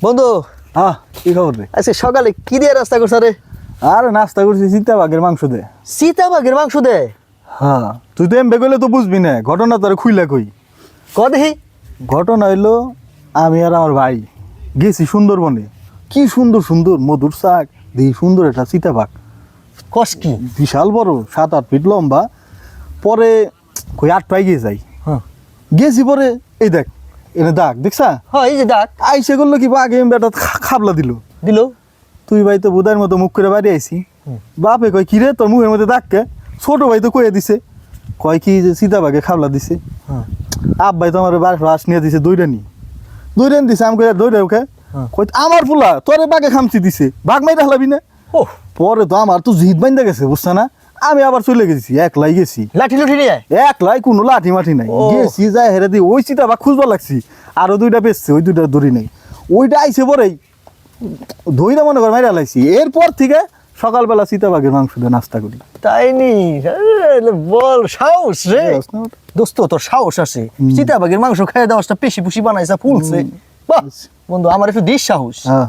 বন্ধু হ্যাঁ কি খবর রে? আজকে সকালে কি দিয়ে রাস্তা করছ রে? আরে নাস্তা করছি চিতাবাঘের মাংস দে। সীতাবাঘের মাংস দে? হ্যাঁ তুই তো এমবে কইলে তো বুঝবি না, ঘটনা তোর খুইলা কই। ক দেখি। ঘটনা হইলো আমি আর আমার ভাই গেছি সুন্দরবনে। কি সুন্দর সুন্দর মধুর শাক দেখি, সুন্দর একটা চিতাবাঘ, কস কি? বিশাল বড়, 7-8 ফিট লম্বা। পরে কই আট পাই গিয়ে যাই, হ্যাঁ গেছি পরে এই দেখ এনে দাগ দেখছা, হ্যাঁ এই যে ডাক আইসে করলো কি বাঘ এম বেটা খাবলা দিল। দিল। তুই ভাই তো বুধার মতো মুখ করে বাড়ি আইসি। বাপে কয় কিরে তোর মুখের মধ্যে দাগ কে? ছোট ভাই তো কয়ে দিছে, কয় কি যে চিতাবাঘে খাবলা দিছে। হ্যাঁ আব ভাই তো আমার বাস নিয়ে দিছে দৈরানি দিছে। আমি কই দৈরে ওকে কই আমার ফুলা তোরে বাঘে খামচি দিছে, বাঘ মাইরা হলাবি না। ও পরে তো আমার তো জিদ বাইন্দা গেছে বুঝছ না, আমি আবার চলে গেছি, একলাই গেছি। লাঠি লুঠি নিয়ে একলাই, কোনো লাঠি মাঠি নাই। ও। গেছি যাই হেরে দি ওই চিতাবাঘ খুঁজবা লাগছি, আরো দুইটা বেচছে, ওই দুইটা ধরি নাই। ওইটা আইসে পরেই ধইরা মনে কর মাইরা লাইছি। এরপর থেকে সকালবেলা চিতাবাঘের মাংস দিয়ে নাস্তা করি। তাই নি? বল সাহস রে দোস্ত, তোর সাহস আছে। সীতাবাঘের মাংস খাইয়ে দেওয়াটা পেশি পুশি বানাইছা ফুলছে। বাহ বন্ধু, আমার একটু দিস সাহস। হ্যাঁ